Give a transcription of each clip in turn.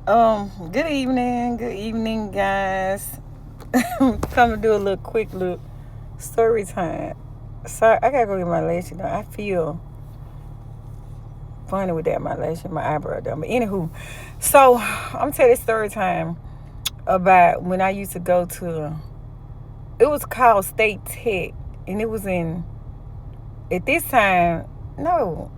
Good evening, guys. Come to do a little quick look story time. Sorry, I gotta go get my lashes done. I feel funny with that my lashes, my eyebrow done. But anywho, so I'm gonna tell this story time about when I used to go to. It was called State Tech, and it was in at this time. No,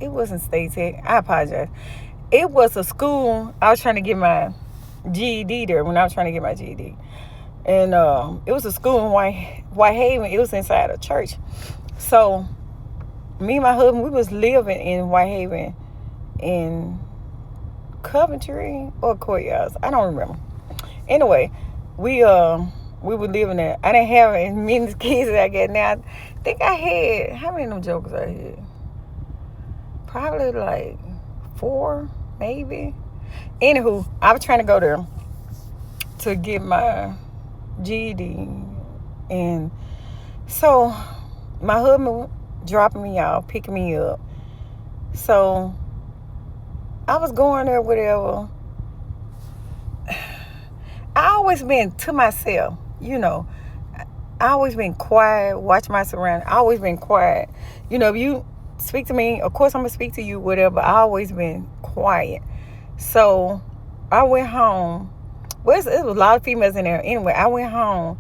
it wasn't State Tech. I apologize. It was a school. I was trying to get my GED there when I was trying to get my GED. And it was a school in Whitehaven. It was inside a church. So me and my husband, we was living in Whitehaven in Coventry or Courtyards. I don't remember. Anyway, we were living there. I didn't have as many kids as I get now. I think I had, how many of them jokers I had? Probably like 4, maybe. Anywho, I was trying to go there to get my GED. And so my husband dropping me off, picking me up. So I was going there, whatever. I always been to myself, you know. I always been quiet, watch my surroundings. I always been quiet. You know, if you speak to me, of course I'm gonna speak to you, whatever. I always been quiet. So I went home. Well, it was a lot of females in there. Anyway, I went home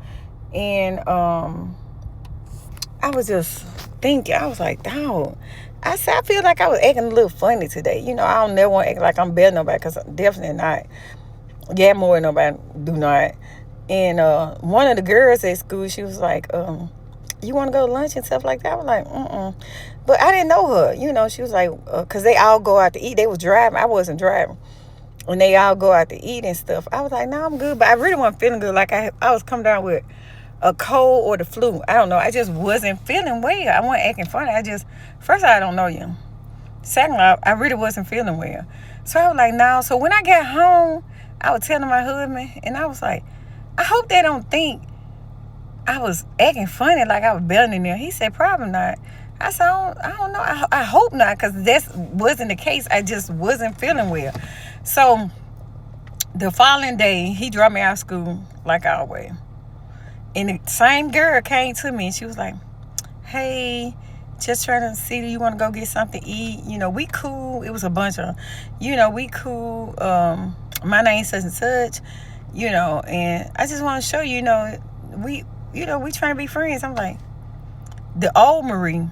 and I was just thinking. I was like, dog. I said, I feel like I was acting a little funny today. You know, I don't never want to act like I'm better than nobody because I'm definitely not. Yeah, more than nobody do not. And one of the girls at school, she was like, you want to go to lunch and stuff like that? I was like, But I didn't know her. You know, she was like, because they all go out to eat. They was driving. I wasn't driving. When they all go out to eat and stuff, I was like, no, I'm good. But I really wasn't feeling good. Like I was coming down with a cold or the flu. I don't know. I just wasn't feeling well. I wasn't acting funny. First, I don't know you. Second, I really wasn't feeling well. So I was like, no. So when I got home, I was telling my husband, and I was like, I hope they don't think I was acting funny like I was better than them. He said, probably not. I said, I don't know. I hope not, because that wasn't the case. I just wasn't feeling well. So the following day, he dropped me out of school like always. And the same girl came to me, and she was like, hey, just trying to see, do you want to go get something to eat? You know, we cool. It was a bunch of, we cool. My name's such and such, and I just want to show you, we trying to be friends. I'm like, the old Marie.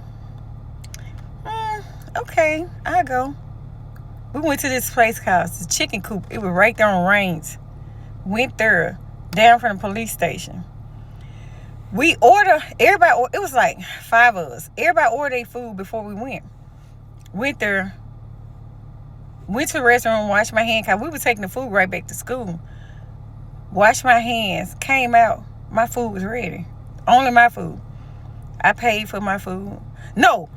Okay, I'll go. We went to this place called the Chicken Coop. It was right there on Rains. Went there, down from the police station. We ordered, it was like 5 of us. Everybody ordered their food before we went. Went there, went to the restaurant, washed my hands, because we were taking the food right back to school. Washed my hands, came out, my food was ready. Only my food. I paid for my food. No,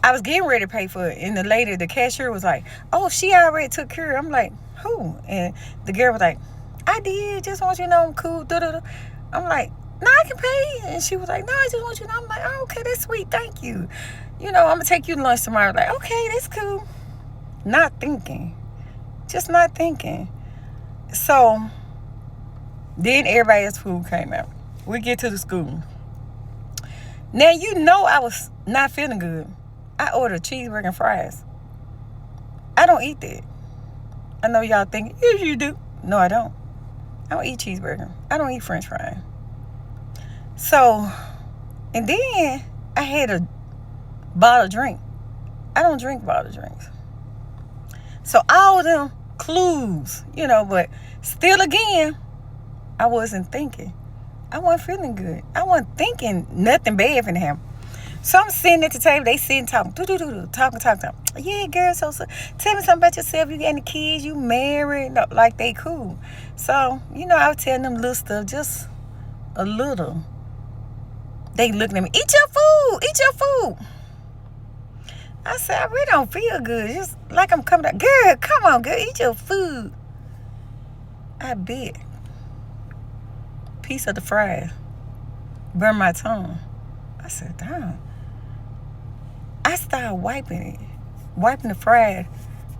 I was getting ready to pay for it, and the cashier was like, oh, she already took care of it. I'm like, who? And the girl was like, I did, just want you to know I'm cool. I'm like, no, I can pay. And she was like, no, I just want you to know. I'm like, oh, okay, that's sweet, thank you. I'm going to take you to lunch tomorrow. Like, okay, that's cool. Not thinking. Just not thinking. So, then everybody else's food came out. We get to the school. Now, I was not feeling good. I ordered cheeseburger and fries. I don't eat that. I know y'all think, yes, you do. No, I don't. I don't eat cheeseburger. I don't eat french fries. So, and then I had a bottle of drink. I don't drink bottle drinks. So all of them clues, but still again, I wasn't thinking. I wasn't feeling good. I wasn't thinking nothing bad finna happen. So I'm sitting at the table, they sitting talking, talking. Yeah, girl, so tell me something about yourself. You got any kids? You married? No, like they cool. So, I was telling them little stuff, just a little. They looking at me, eat your food. I said, I really don't feel good. Just like I'm coming out. Girl, come on, girl, eat your food. I bit. Piece of the fries. Burned my tongue. I said, damn. I started wiping the fries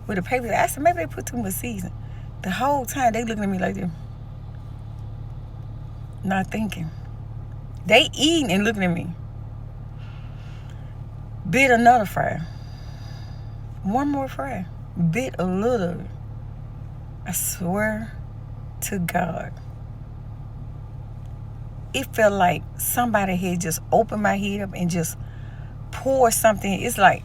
with a paper. I said, maybe they put too much season. The whole time, they looking at me like this. Not thinking. They eating and looking at me. Bit another fry. One more fry. Bit a little. I swear to God. It felt like somebody had just opened my head up and just poured something. It's like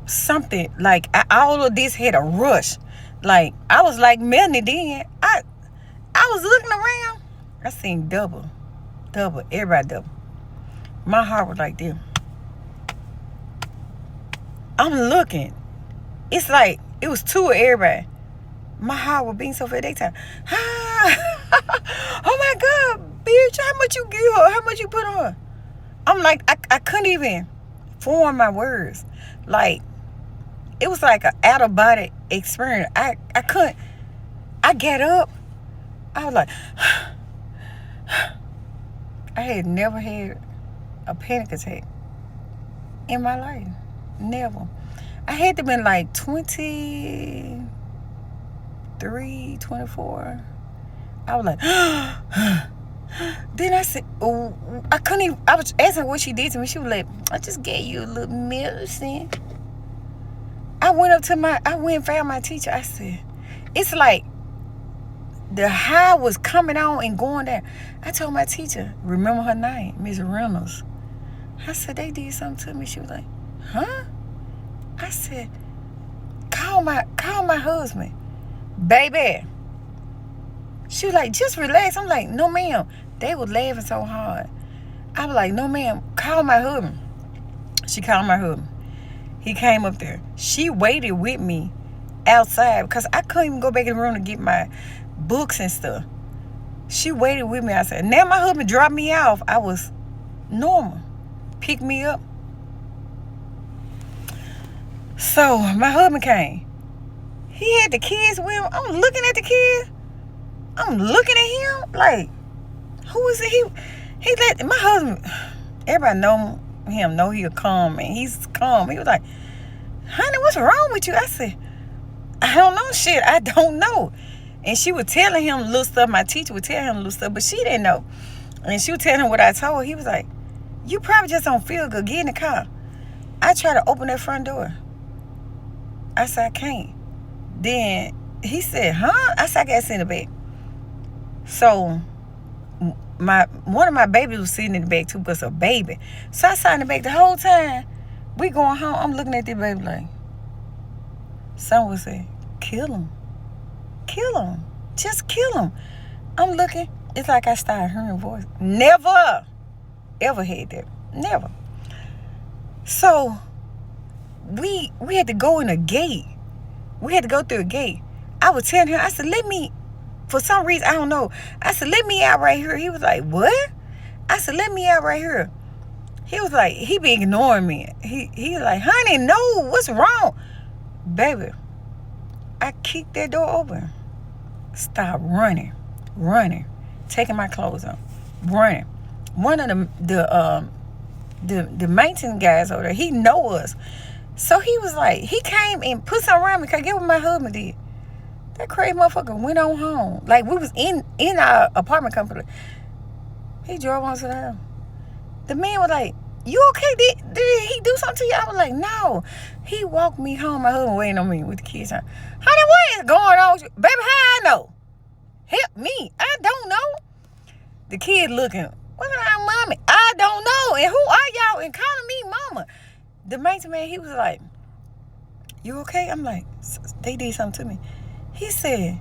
something, like all of this had a rush. Like, I was like Melanie then. I was looking around. I seen double, everybody double. My heart was like this. I'm looking. It's like it was two of everybody. My heart was beating so fast. They time. Oh my God, bitch! How much you give her? How much you put on her? I'm like, I couldn't even form my words. Like, it was like an out of body experience. I couldn't. I get up. I was like, I had never had a panic attack in my life. Never. I had to been like 23, 24. I was like, then I said, oh, I couldn't even, I was asking what she did to me. She was like, I just gave you a little medicine. I went and found my teacher. I said, it's like the high was coming on and going down. I told my teacher, remember her name, Miss Reynolds. I said, they did something to me. She was like, huh? I said, call my husband. Baby. She was like, just relax. I'm like, no, ma'am. They were laughing so hard. I was like, no, ma'am. Call my husband. She called my husband. He came up there. She waited with me outside because I couldn't even go back in the room to get my books and stuff. She waited with me outside. Now my husband dropped me off. I was normal. Picked me up. So my husband came. He had the kids with him. I'm looking at the kids. I'm looking at him like, who is it? He let my husband. Everybody know he'll calm, and he's calm. He was like, honey, what's wrong with you? I said, I don't know shit. I don't know. And she was telling him little stuff. My teacher would tell him little stuff, but she didn't know. And she would tell him what I told her. He was like, you probably just don't feel good. Get in the car. I tried to open that front door. I said, I can't. Then he said, huh? I said, I got to sit in the back. So one of my babies was sitting in the back too, because a baby. So I sat in the back the whole time. We going home. I'm looking at this baby like, someone would say, kill him. Kill him. Just kill him. I'm looking. It's like I started hearing voice. Never ever had that. Never. So we had to go in a gate. We had to go through a gate. I was telling him, I said, for some reason, I don't know. I said, let me out right here. He was like, what? I said, let me out right here. He was like, he be ignoring me. He was like, honey, no, what's wrong? Baby, I kicked that door open. Stop running, taking my clothes off, running. One of the maintenance guys over there, he know us. So he was like, he came and put something around me. Cause get what my husband did. That crazy motherfucker went on home. Like, we was in our apartment complex. He drove on to the house. The man was like, you okay? Did he do something to you? I was like, no. He walked me home. My husband waiting on me with the kids. Honey, what is going on with you? Baby, how I know? Help me. I don't know. The kid looking, what's wrong, mommy? I don't know. And who are y'all? And calling me mama. The maintenance man, he was like, you okay? I'm like, they did something to me. He said,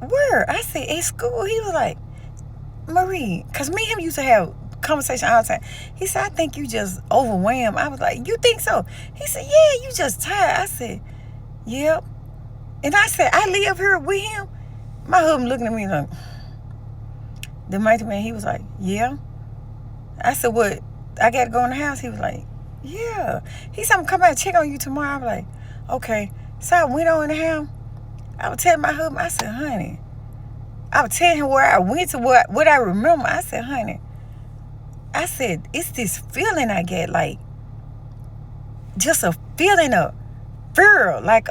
where? I said, at school. He was like, Marie, because me and him used to have conversation all the time. He said, I think you just overwhelmed. I was like, you think so? He said, yeah, you just tired. I said, yep. And I said, I live here with him. My husband looking at me like, the maintenance man, he was like, yeah. I said, what? I got to go in the house? He was like, yeah. He said, I'm come back and check on you tomorrow. I was like, okay. So I went on in the house. I was telling my husband, I said, honey. I was telling him where I went to, what I remember. I said, honey. I said, it's this feeling I get, like, just a feeling of fear, like